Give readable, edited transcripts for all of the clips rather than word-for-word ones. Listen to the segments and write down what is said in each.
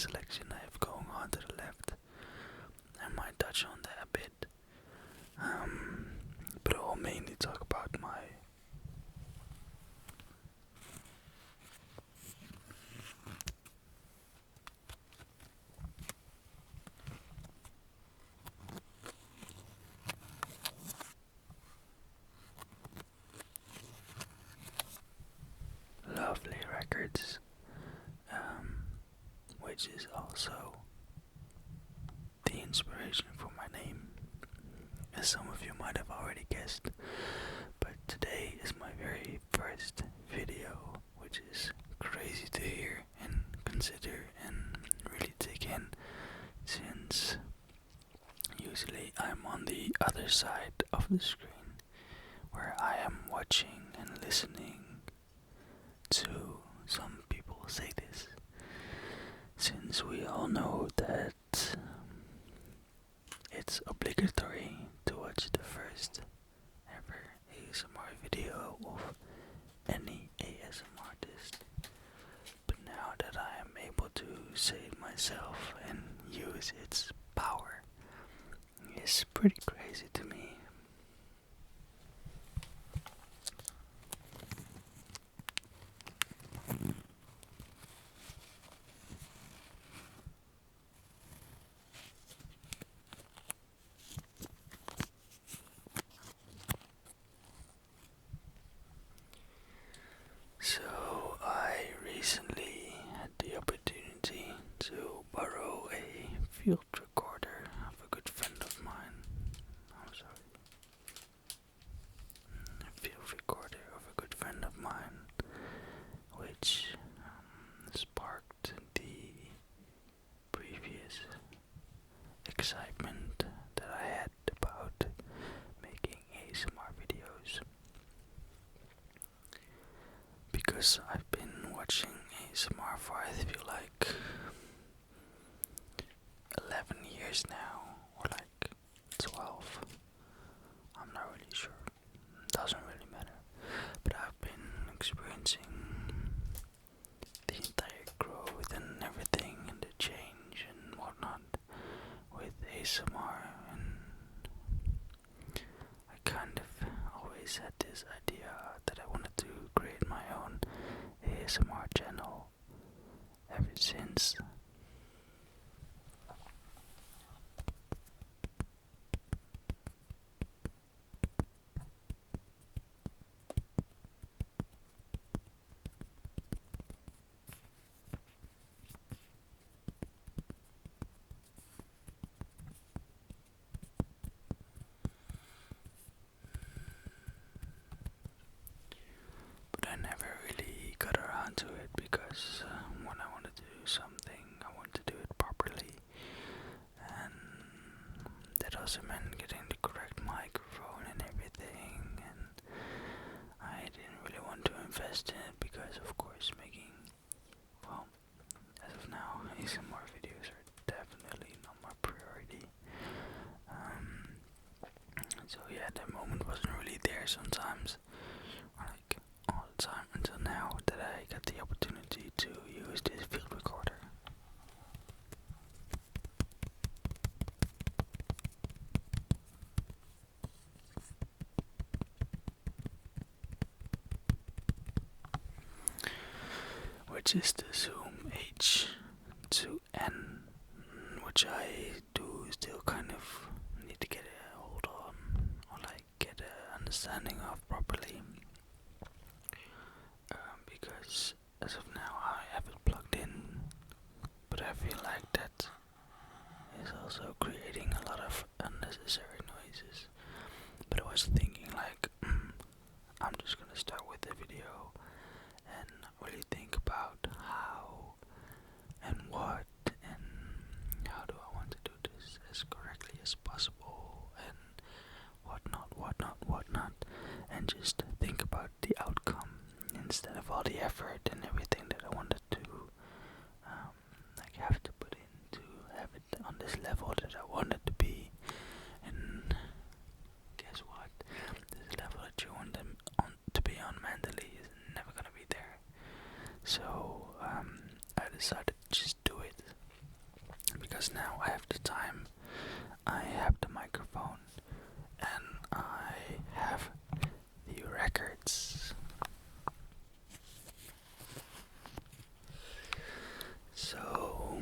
selection I have going on to the left. I might touch on that a bit, but I will mainly talk about my lovely records, which is also the inspiration for my name, as some of you might have already guessed. But today is my very first video, which is crazy to hear and consider and really take in, since usually I'm on the other side of the screen, where I am watching and listening to some people say this, since we all know that it's obligatory to watch the first ever ASMR video of any ASMR artist. But now that I am able to say it myself and use its power, it's pretty crazy to me. So I recently had the opportunity to borrow a field recorder of a good friend of mine. I'm sorry. A field recorder of a good friend of mine, which sparked the previous excitement that I had about making ASMR videos. Because I've been watching ASMR for I feel like 11 years now, or like 12. I'm not really sure. Doesn't really matter. But I've been experiencing the entire growth and everything, and the change and whatnot with ASMR, and I kind of always had this idea that I wanted to create my own ASMR channel ever since. But I never really got around to it because when I want to do something, I want to do it properly, and that also meant getting the correct microphone and everything, and I didn't really want to invest in it because, of course, making, well, as of now, ASMR videos are definitely not my priority. So yeah, that moment wasn't really there sometimes, or like all the time, until now that I got the opportunity to use this field recorder. Which is the Zoom H2N, which I do still kind of need to get a hold on, or like get an understanding of properly, because as of now I have it plugged in, but I feel like that is also creating a lot of unnecessary noises. But I was thinking like, I'm just gonna start with the video and really think about how and what and how do I want to do this as correctly as possible, and whatnot, and just think about the outcome instead of all the effort and everything that I wanted to like have to put in to have it on this level that I want it to be. And guess what? This level that you want them on to be on mentally is never gonna be there. So I decided to just do it. because now I have the time, I have the microphone, and I have the records. So,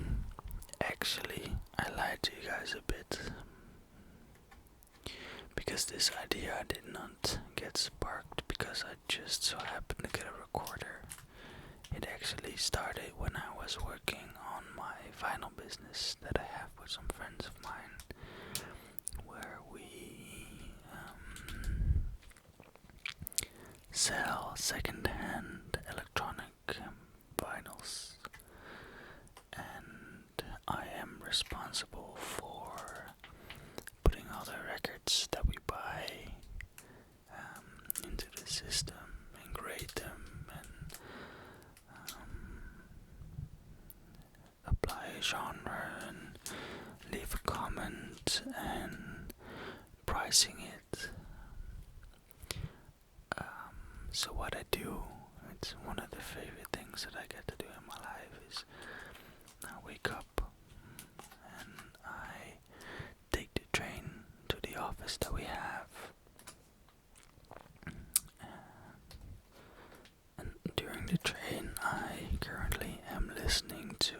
actually, I lied to you guys a bit, because this idea did not get sparked because I just so happened to get a recorder. It actually started when I was working on my vinyl business that I have with some friends of mine, where we sell second-hand electronic vinyls, and I am responsible for putting all the records that we buy into the system and grade them and apply a genre and leave a comment and pricing it. So what I do, it's one of the favorite things that I get to do in my life, is I wake up and I take the train to the office that we have, and during the train I currently am listening to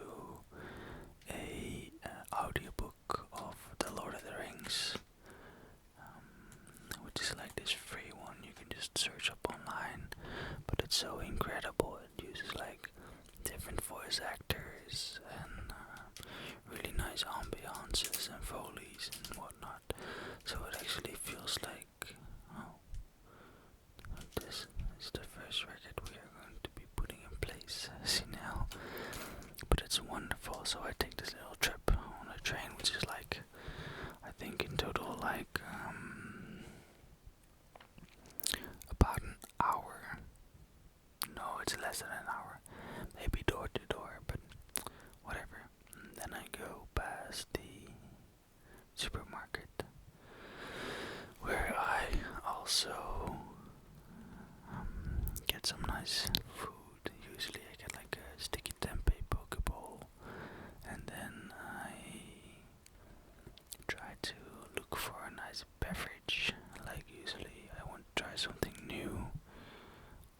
a audiobook of The Lord of the Rings, which is like this free one you can just search up online, but it's so incredible. It uses like different voice actors and really nice ambiances and foley's and whatnot, so it actually feels like, oh, this is the first record we are going to be putting in place, see now. But it's wonderful. So I take this little trip on a train, which is like, I think in total like about an hour. No, it's less than an hour, maybe door to door, but whatever. And then I go past the supermarket, where I also get some nice food. Usually I get like a sticky tempeh poke bowl, and then I try to look for a nice beverage. Like usually I want to try something new,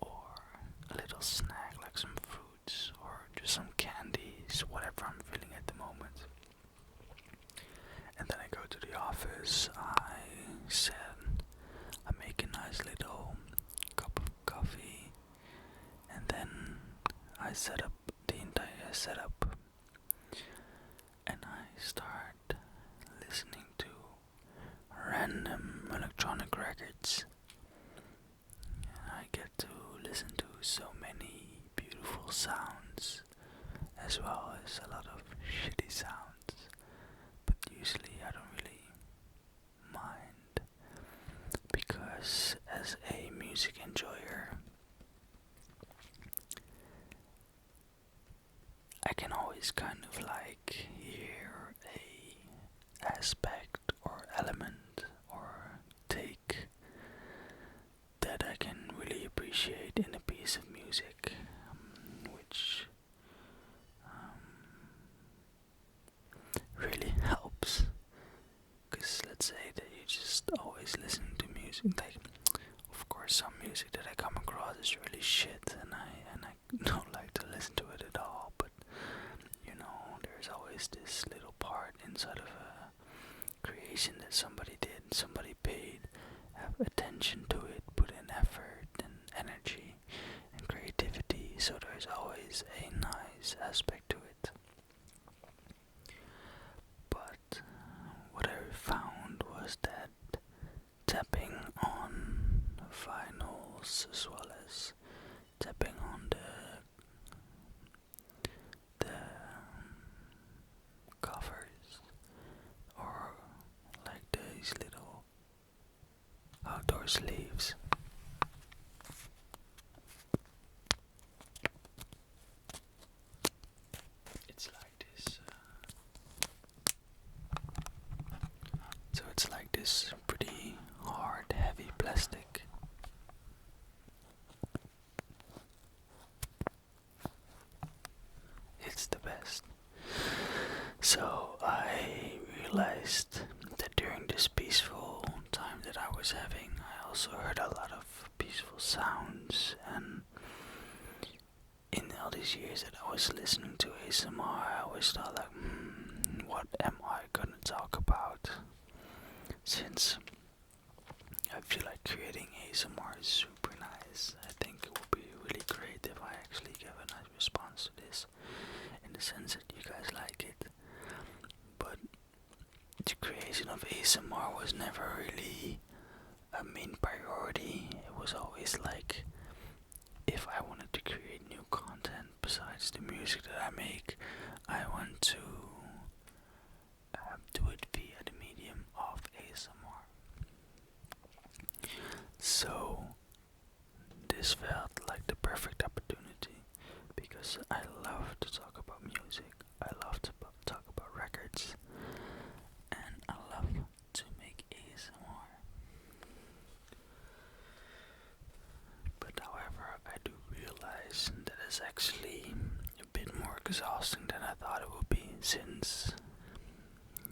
or a little snack like some fruits or just some candies, whatever I'm feeling at the moment. And then I go to the office, I make a nice little cup of coffee, and then I set up the entire setup, and I start listening to random electronic records. I get to listen to so many beautiful sounds, as well as a lot of shitty sounds, but usually I don't really mind, because as a music enjoyer, I can always kind of like hear a aspect or element or take that I can really appreciate in a piece of music, which really helps. Because let's say that you just always listen to music, like, of course some music that I come across is really shit, and I don't like to listen to it at all, but you know, there's always this little part inside of a creation that somebody did, somebody paid attention to it, put in effort and energy and creativity, so there's always a nice aspect to it. But what I found was that tapping on vinyls, as well as tapping on the covers, or like these little outdoor sleeves, it's like this. So it's like this pretty hard, heavy plastic, these years that I was listening to ASMR, I always thought like, what am I gonna talk about? Since I feel like creating ASMR is super nice. I think it would be really great if I actually give a nice response to this, in the sense that you guys like it. But the creation of ASMR was never really a main priority. It was always like, if I wanted to create new content besides the music that I make, I want to do it via the medium of ASMR. So this felt like the perfect opportunity, because I love to talk about music, I love to talk about records, and I love to make ASMR. But however, I do realize that it's actually a bit more exhausting than I thought it would be, since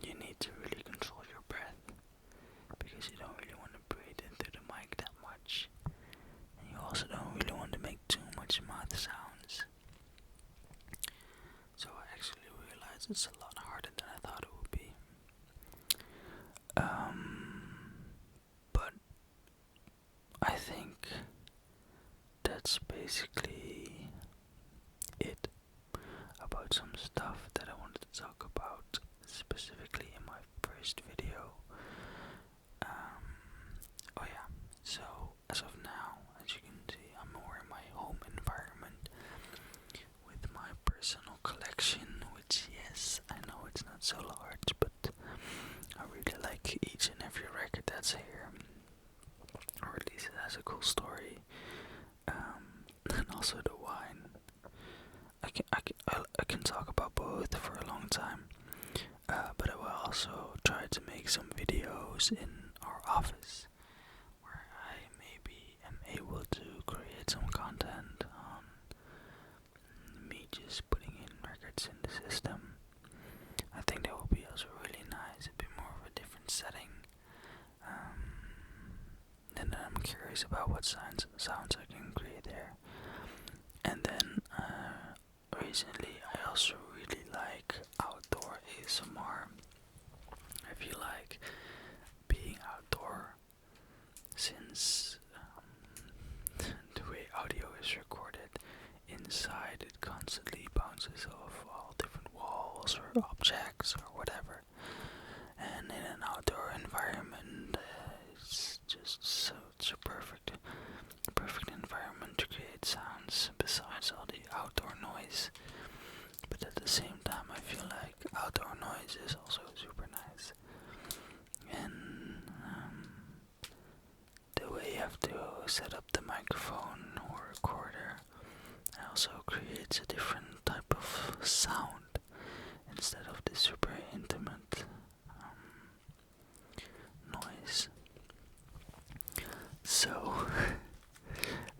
you need to really control your breath, because you don't really want to breathe into the mic that much, and you also don't really want to make too much mouth sounds. So I actually realized it's a lot harder than I thought it would be. But I think that's basically it about some stuff that I wanted to talk about specifically in my first video. Oh yeah, so as of now, as you can see, I'm more in my home environment with my personal collection, which, yes, I know it's not so large, but I really like each and every record that's here, or at least it has a cool story. And also the wine. I can talk about both for a long time, but I will also try to make some videos in our office where I maybe am able to create some content on me just putting in records in the system. I think that would be also really nice, a bit more of a different setting. And then I'm curious about what sounds I can create there. And then recently I also really like outdoor ASMR. I feel like being outdoor, since the way audio is recorded inside, it constantly bounces off all different walls or objects or whatever. And in an outdoor environment, it's just such a perfect environment to create sounds besides all the outdoor noise. But at the same time, I feel like outdoor noise is also super nice. And the way you have to set up the microphone or recorder also creates a different type of sound instead of the super intimate noise. So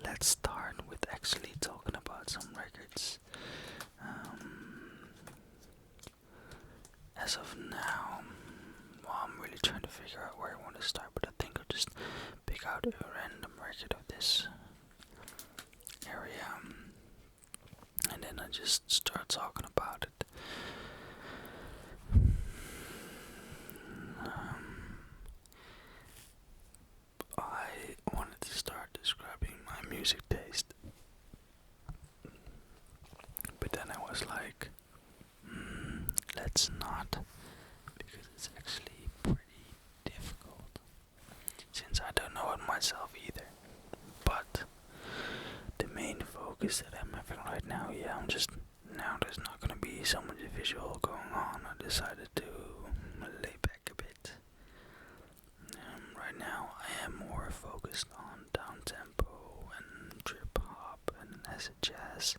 let's start with actually talking about some records. As of now, well, I'm really trying to figure out where I want to start, but I think I'll just pick out a random record of this area, and then I just start talking about it. I wanted to start describing my music taste, but then I was like, let's not, because it's actually pretty difficult, since I don't know it myself either. But the main focus that I'm having right now, now there's not gonna be so much visual going on. I decided to lay back a bit. Right now I am more focused on down tempo and trip hop and acid jazz,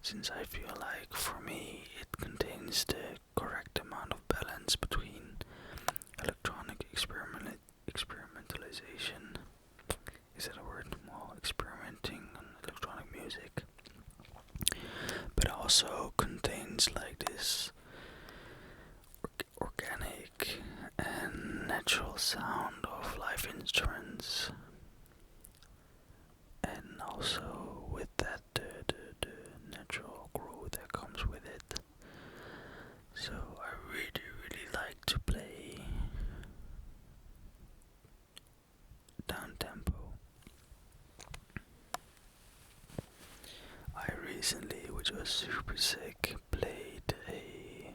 since I feel like for me it contains the correct amount of balance between electronic experimentalization. Is that a word? Well, experimenting on electronic music, but also contains like this organic and natural sound of live instruments, and also with that the natural recently, which was super sick. Played a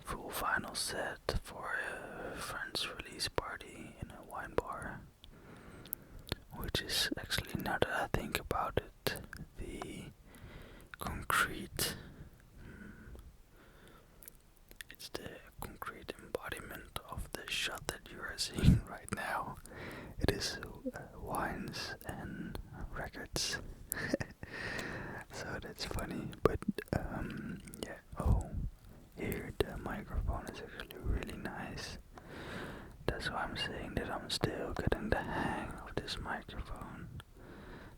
full vinyl set for a friend's release party in a wine bar, which is actually, now that I think about it, the concrete. It's the concrete embodiment of the shot that you are seeing right now. It is wines and records. So that's funny, but yeah. Oh, here the microphone is actually really nice. That's why I'm saying that I'm still getting the hang of this microphone.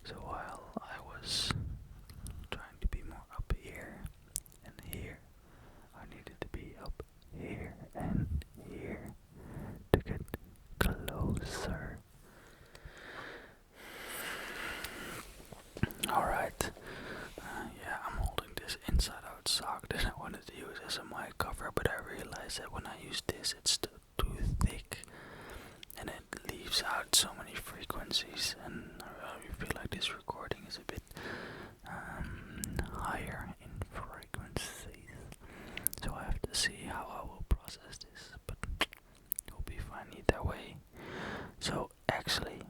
So while I was trying to be more up here and here, I needed to be up here and here to get closer. Alright, yeah, I'm holding this inside out sock that I wanted to use as a mic cover, but I realized that when I use this, it's still too thick and it leaves out so many frequencies, and I really feel like this recording is a bit higher in frequencies, so I have to see how I will process this, but it will be fine either way. So actually,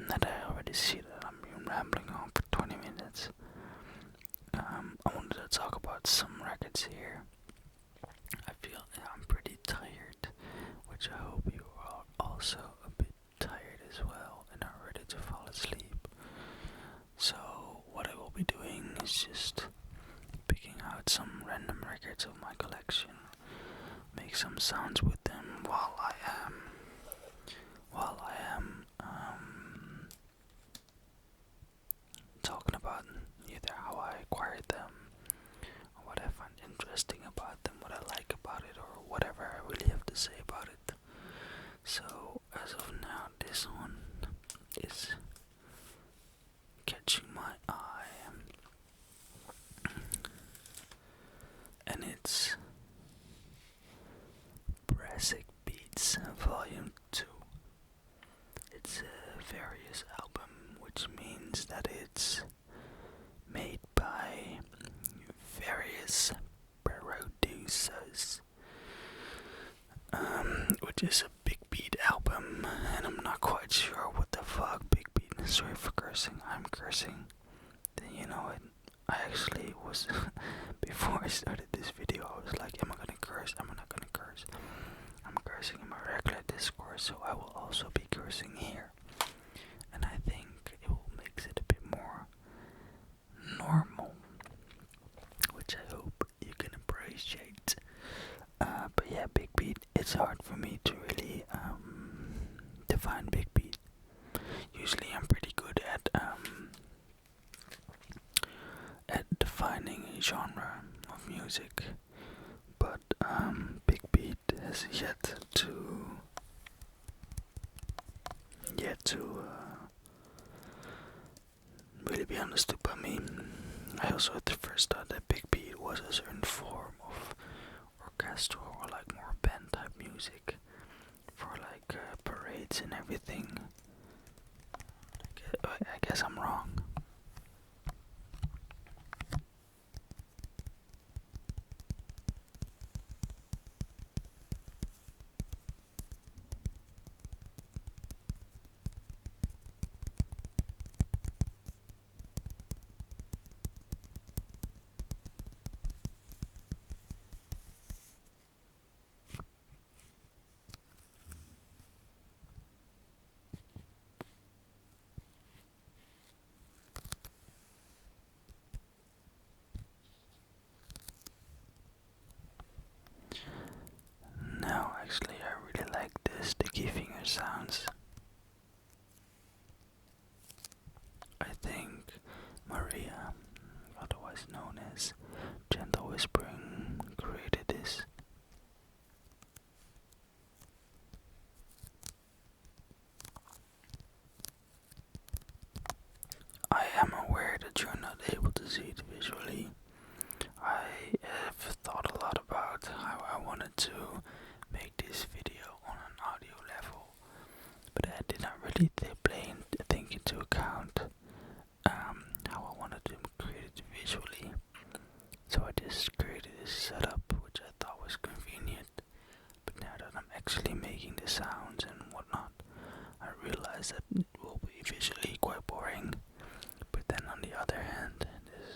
now that I already see that I'm rambling on for 20 minutes, I wanted to talk about some records here. I feel I'm pretty tired, which I hope you are also a bit tired as well and are ready to fall asleep. So what I will be doing is just picking out some random records of my collection, make some sounds with them while I am talking about either how I acquired them, or what I find interesting about them, what I like about it, or whatever I really have to say about it. So as of now, this one is catching my eye, and it's Brassic Beats Volume 2. It's a various album, which means that it's made by various producers, which is a big beat album, and I'm not quite sure what the fuck big beat. Sorry for cursing, I'm cursing. Then you know it. I actually was before I started this video, I was like, am I gonna curse? Am I not gonna curse? I'm cursing in my regular Discord, so I will also be cursing here, and I think it will make it a bit more normal, which I hope you can appreciate. But yeah, big beat, it's hard for me to really define big beat. Usually I'm pretty good at defining a genre of music, but big beat has yet to really be understood by me. I also at the first thought that big beat was a certain form of orchestral or like more band type music for like parades and everything. I guess I'm wrong. No, actually I really like this sticky finger sounds. I think Maria, otherwise known as Gentle Whispering, created this. I am aware that you're not able to see it visually. I have thought a lot about how I wanted to make this video on an audio level, but I did not really think into account how I wanted to create it visually.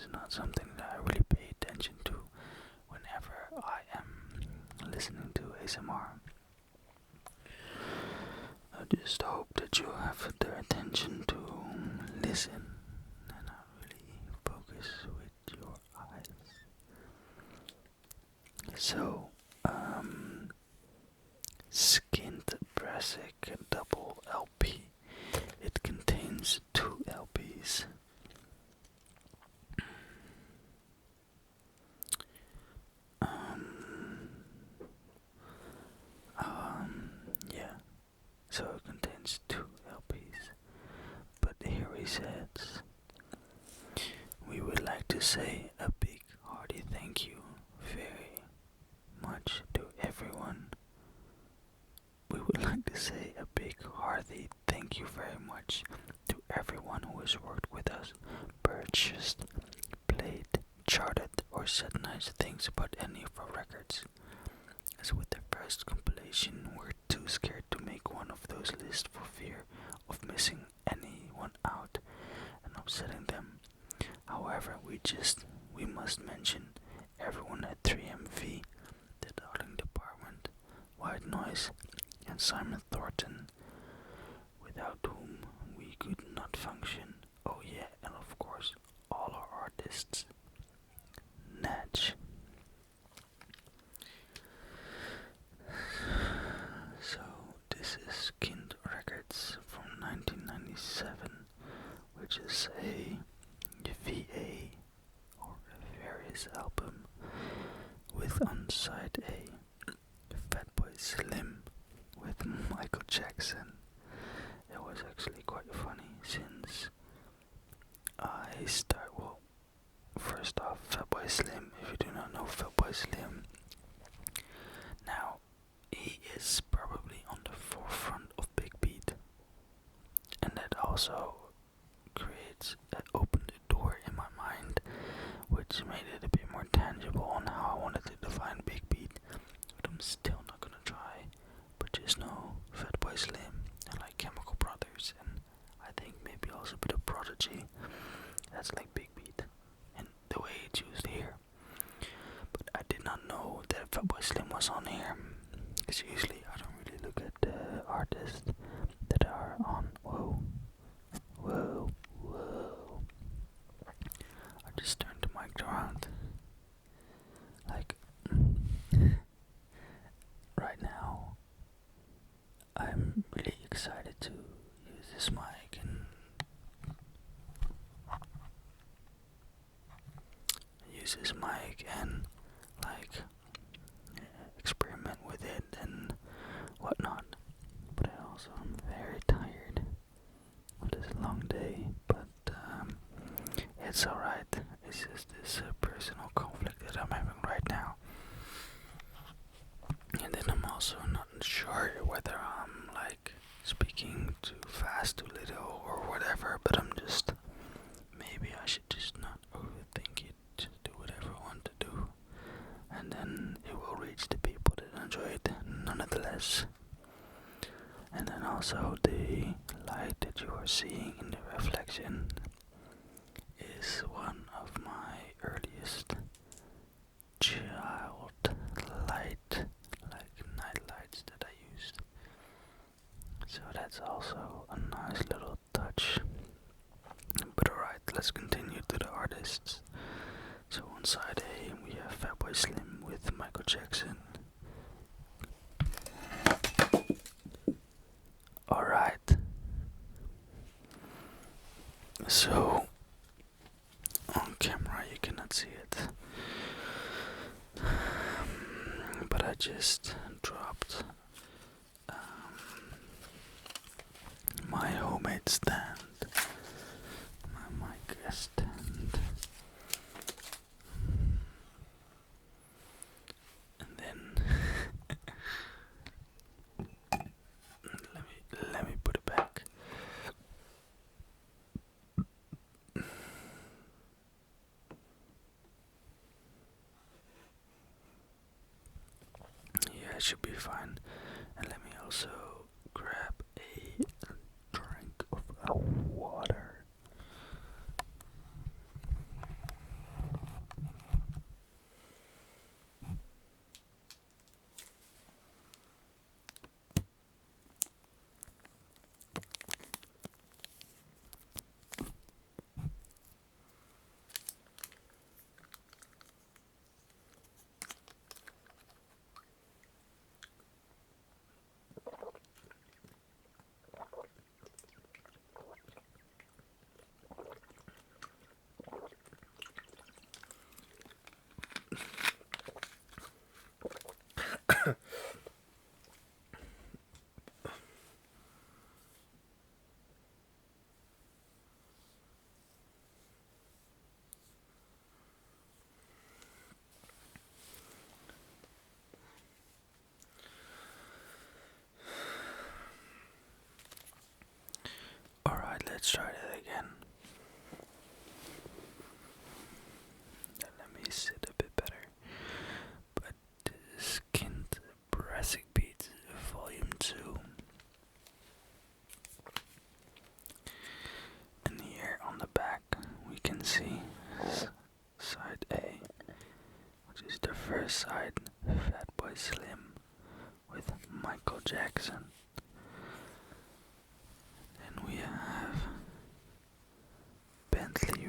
is not something that I really pay attention to whenever I am listening to ASMR. I just hope that you have the attention to listen and not really focus with your eyes. So, Skinned Brassic Double LP. It contains 2 LPs. Yeah. So it contains 2 LPs. But here he says, we would like to say a big hearty thank you very much to everyone. We would like to say a big hearty thank you very much to everyone who has worked with us, purchased, played, charted, or said nice things about any of our records. As with the first compilation, we're too scared to make one of those lists for fear of missing anyone out and upsetting them. However, we must mention everyone at 3MV, the Darling Department, White Noise, and Simon Thornton, without whom we could not function. Oh yeah, and of course, all our artists. Natch. So this is Kind Records from 1997, which is a VA or a various album with on side A Fatboy Slim with Michael Jackson. It was actually quite funny since first off, Fatboy Slim, if you do not know Fatboy Slim, now he is probably on the forefront of Big Beat, and that also opened a door in my mind, which made it a bit more tangible on how I wanted to define Big Beat. But I'm still not gonna try, but just know Fatboy Slim and like Chemical Brothers, and I think maybe also a bit of Prodigy. That's like Big Beat, and the way it's used here. But I did not know that Fatboy Slim was on here, because usually I don't really look at the artists that are on. Whoa. I just turned the mic around. Like, right now, I'm really excited to use this mic and like experiment with it and whatnot. But I also am very tired of this long day, but it's alright. It's just this personal conflict that I'm having right now. And then I'm also not sure whether I'm like speaking too fast, too little, or whatever, but maybe I should just not overthink it, just do whatever I want to do, and then it will reach the people that enjoy it nonetheless. And then also the light that you are seeing in the reflection is one of my earliest child light, like night lights that I used. So that's also a nice little touch. But alright, let's continue to the artists. So on side A we have Fatboy Slim with Michael Jackson. Alright. So on camera you cannot see it. But I just dropped my homemade stand, my mic stand, and then let me put it back. Yeah, it should be fine. And let me also grab a drink of water. side, Fatboy Slim with Michael Jackson. Then we have Bentley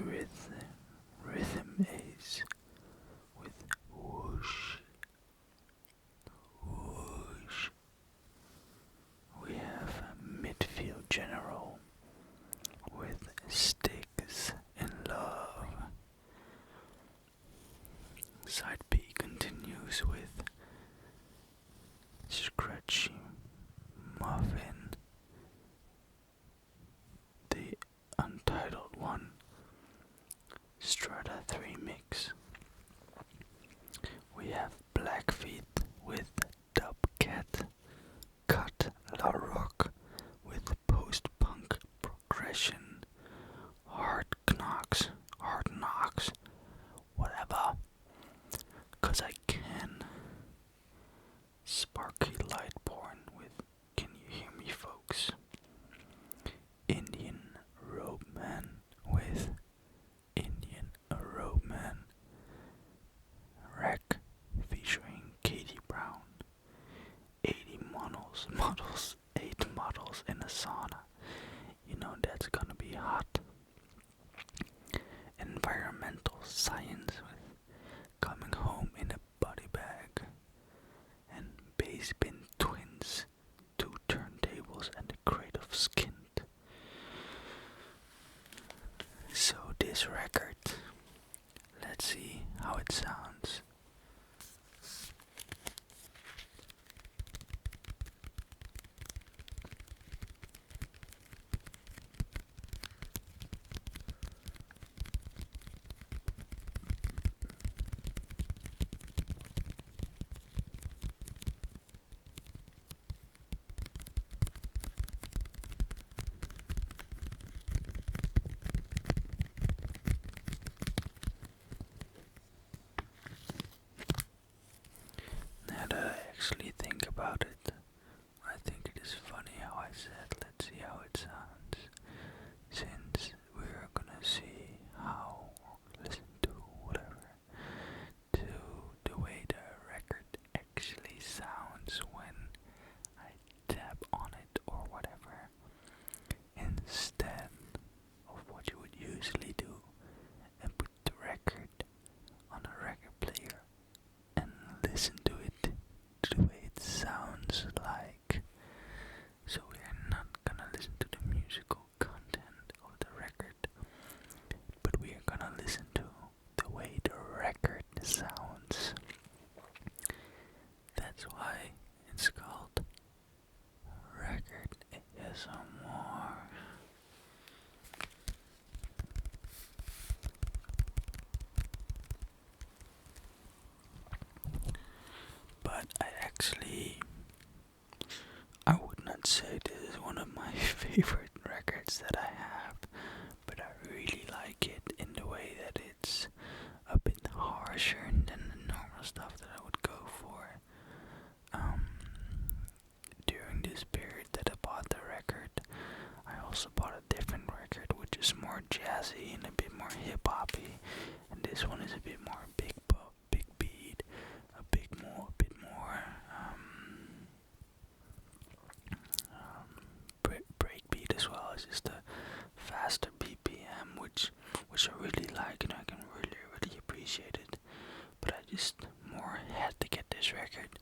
Rhythm Ace with Whoosh. Whoosh. We have Midfield General with Sticks in Love. Side B continues with Scratchy Muffin, the untitled one, Strata 3 mix. We have Blackfeet with Dubcat, Cut La Rock with post-punk progression, Hard Knocks, whatever, 'cause I can. Sparky Lightborn with Can You Hear Me Folks? Indian Roadman with Indian Roadman. Wreck featuring Katie Brown. 8 models in a sauna. You know that's gonna be hot. Environmental Science with Coming Home in a Body Bag. And Bass Bin Twins, 2 turntables and a crate of Skint. So this record, let's see how it sounds. Now that I actually think about it, I think it is funny how I said let's see how it sounds, since we're gonna see how, listen to whatever, to the way the record actually sounds when I tap on it or whatever, instead of what you would usually do and put the record on a record player and listen to it the way it sounds like. So we are not gonna listen to the musical content of the record, but we are gonna listen to the way the record sounds. That's why it's called Record ASMR. But I would not say this is one of my favorite records that I have, but I really like it in the way that it's a bit harsher than the normal stuff that I would go for. During this period that I bought the record, I also bought a different record which is more jazzy and a bit more hip-hoppy, and this one is a bit more big beat, a bit more breakbeat as well. It's just a faster BPM, which I really like and I can really appreciate it. But I just more had to get this record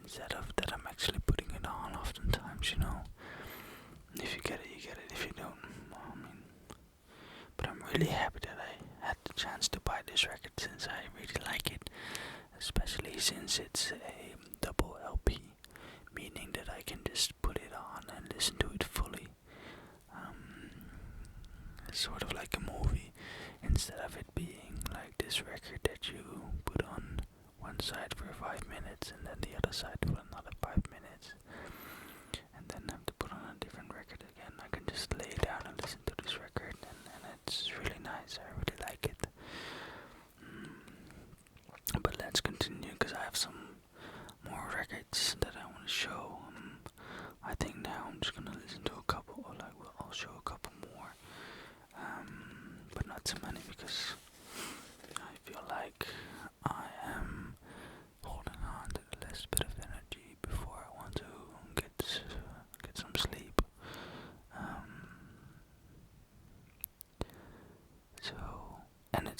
instead of that I'm actually putting it on oftentimes, you know. If you get it, you get it. If you don't, I mean. But I'm really happy that I had the chance to buy this record since I really like it, especially since it's a double LP, meaning that I can just put it on and listen to it fully. It's sort of like a movie, instead of it being like this record that you put on one side for 5 minutes and then the other side for another 5 minutes, and then have to put on a different record again. I can just lay down and listen to this record, and it's really nice. I really like it. But let's continue, because I have some more records that I want to show. I think now I'm just gonna listen to a couple, or like, well, I'll show a couple more, but not too many, because I feel like I am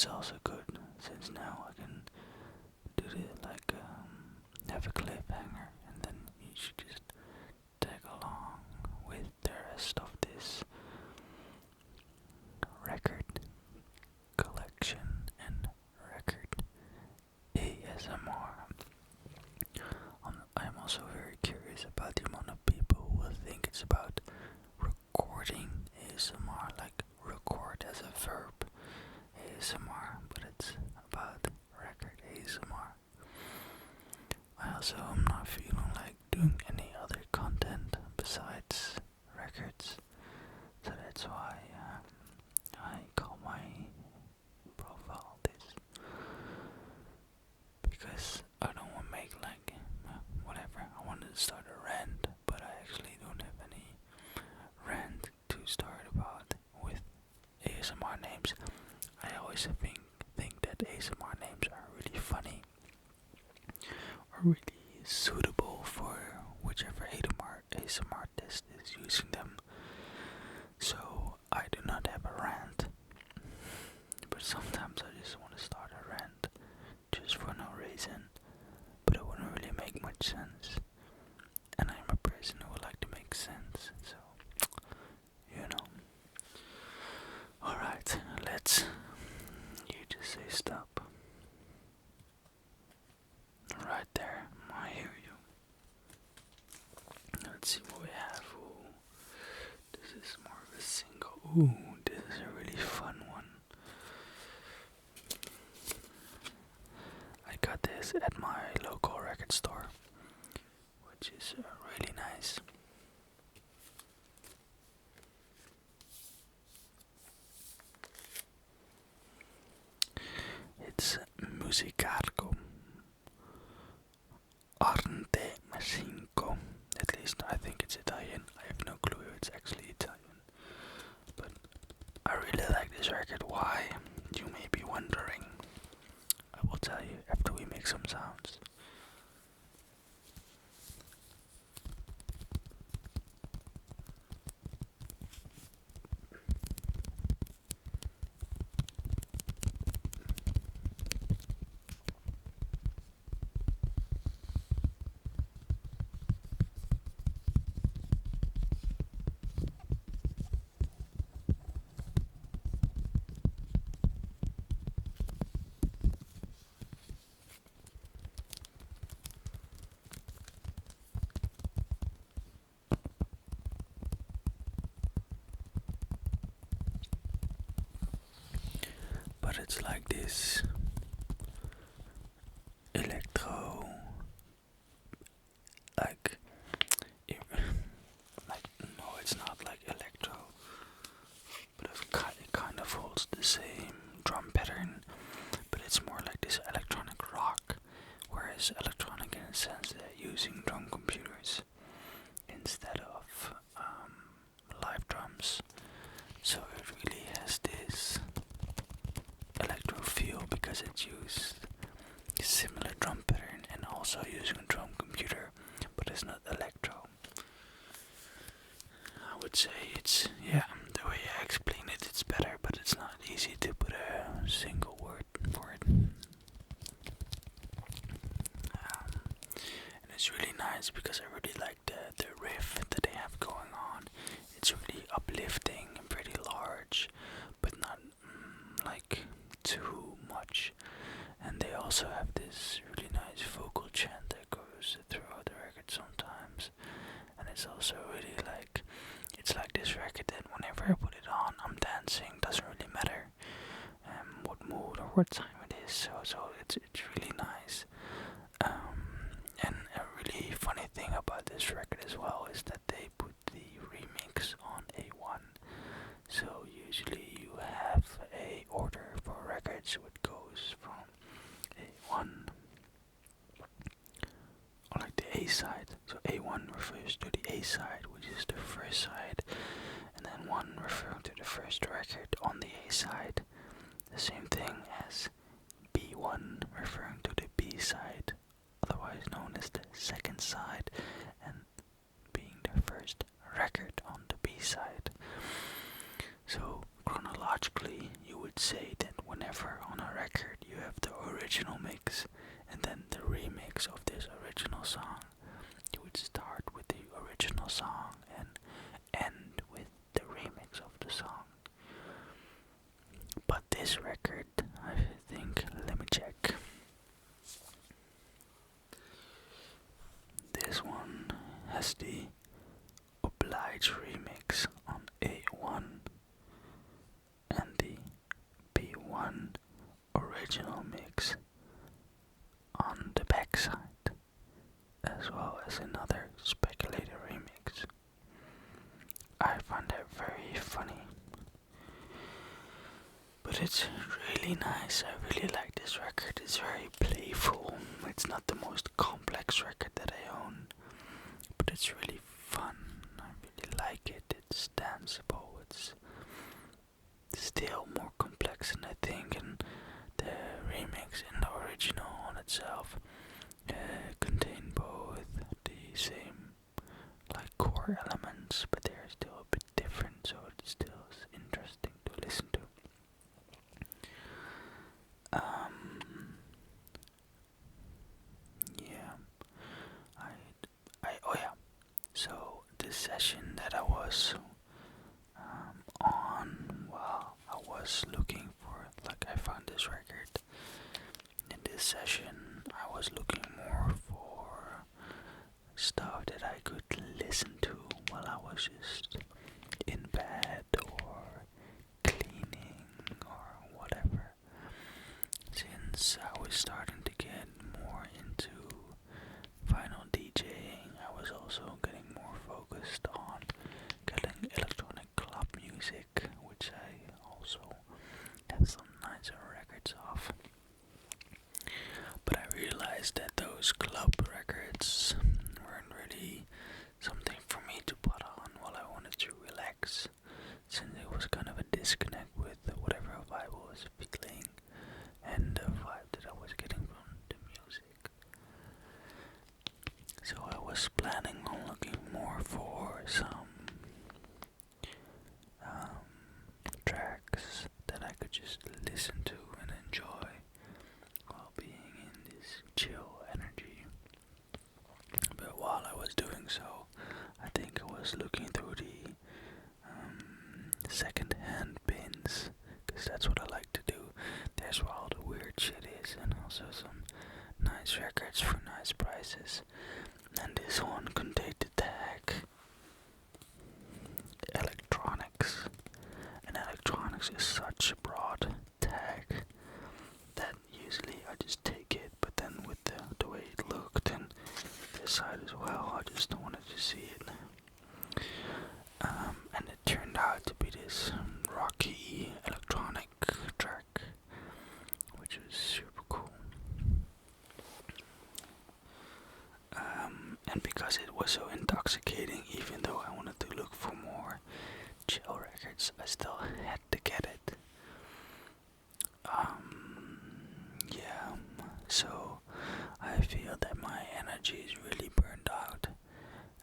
also good, since now I can do it like have a cliffhanger, and then you should just tag along with the rest of this record collection and record ASMR. I'm also very curious about the amount of people who will think it's about recording ASMR, like record as a verb ASMR, but it's about record ASMR. I also am not feeling like doing any other content besides records, so that's why I call my profile this, because I don't want to make like whatever. I wanted to start a rant, but I actually don't have any rant to start about with ASMR names. I always think that ASMR names are really funny or really suitable for whichever ASMR artist is using them. So I do not have a rant, but sometimes I just want to start a rant just for no reason, but it wouldn't really make much sense, and I'm a person who would like to make sense, so you know. Alright, you just say stop. Right there, I hear you. Let's see what we have. Ooh, this is more of a single. Ooh, this is a really fun one. I got this at my local record store, which is really nice. It's Musicargo Ernte Masinco. At least I think it's Italian. I have no clue if it's actually Italian. But I really like this record. Why? You may be wondering. I will tell you after we make some sounds. But it's like this electro, no, it's not like electro, but it kind of holds the same drum pattern, but it's more like this electronic rock, whereas electronic in a sense they're using drum computers instead of live drums, so it really has this electro feel because it used similar drum pattern and also using a drum computer, but it's not electro. I would say it's, yeah, the way I explain it, it's better, but it's not easy to put a single word for it. And it's really nice because I really like the riff that they have going on. It's really uplifting and pretty large, but not like too much. And they also have this really nice vocal chant that goes throughout the record sometimes. And it's also really like, it's like this record that whenever I put it on, I'm dancing. Doesn't really matter what mood or what time it is. So it's really nice. And a really funny thing about this record as well is that they put the remix on A1. So usually you have a order for records which goes from A1, or like the A side. So A1 refers to the A side, which is the first side, and then 1 referring to the first record on the A side. The same thing as B1 referring to the B side, otherwise known as the second side, and being the first record on the B side. So chronologically, you would say that whenever on a record, you have the original mix and then the remix of this original song. You would start with the original song and end with the remix of the song. But this record, I think, let me check. This one has the obliged remix on A1 and the B1 original mix on the backside, as well as another speculator remix. I find that very funny, but it's really nice. I really like this record. It's very playful. It's not the most complex record that I own, but it's really fun. I really like it. It's danceable. It's still more complex than I think, and the remix and the original on itself contain both the same like core elements, but they're still a bit different, so it still is interesting to listen to. So this session that I was on, well, I was looking for, like, I found this record. In this session, I was looking more for stuff that I could listen to while I was just in bed or cleaning or whatever. Since I was starting to get more into vinyl DJing, I was also getting more focused on getting electronic club music, which I also have some nicer records of. But I realized that those club records weren't really something for me to put on while I wanted to relax, since it was kind of a disconnect with whatever vibe I was feeling and the vibe that I was getting from the music. So I was planning on looking more for some tracks that I could just listen to and enjoy while being in this chill energy. But while I was doing so, I think I was looking through the second-hand bins, because that's what I like to do. There's where all the weird shit is, and also some nice records for nice prices. And this one contained the tag electronics, and electronics is such a broad tag that usually I just take it, but then with the way it looked and this side as well, I just wanted to see it. And it turned out to be this rocky electronic track, which was super cool. And because it was so intoxicating, even though I wanted to look for more chill records, I still had to get it. Yeah, so I feel that my energy is really burned out,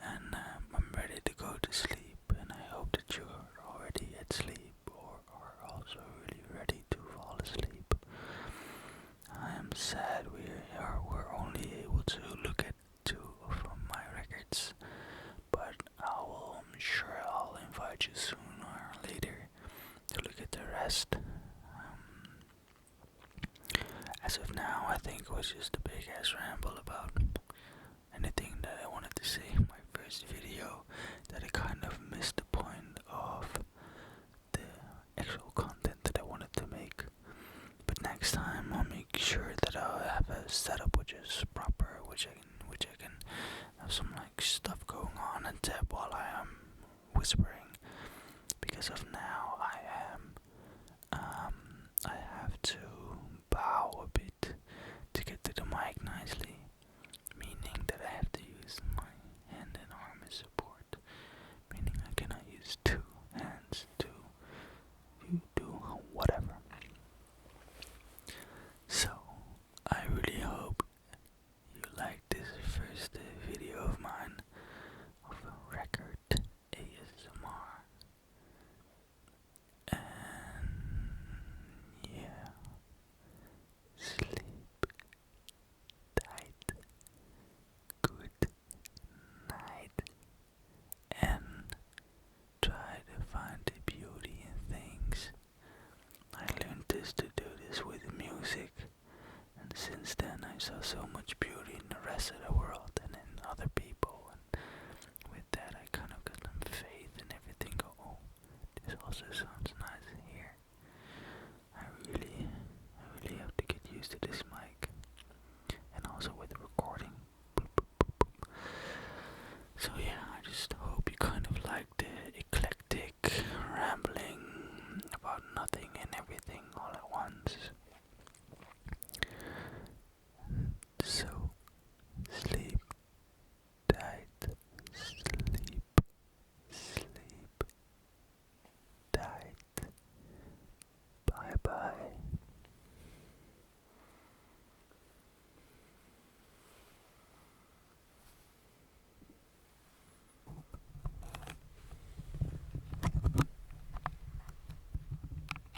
and I'm ready to go to sleep, and I hope that you're already at sleep or are also really ready to fall asleep. I am sad we're only able to look at 2 of my records, but I'm sure I'll invite you soon or later to look at the rest. As of now, I think it was just a big ass ramble about anything that I wanted to say in my first video, that I kind of missed the point of the actual content that I wanted to make. But next time I'll make sure that I'll have a setup which is proper, which I can have some like stuff going on and tap while I am whispering. Because of now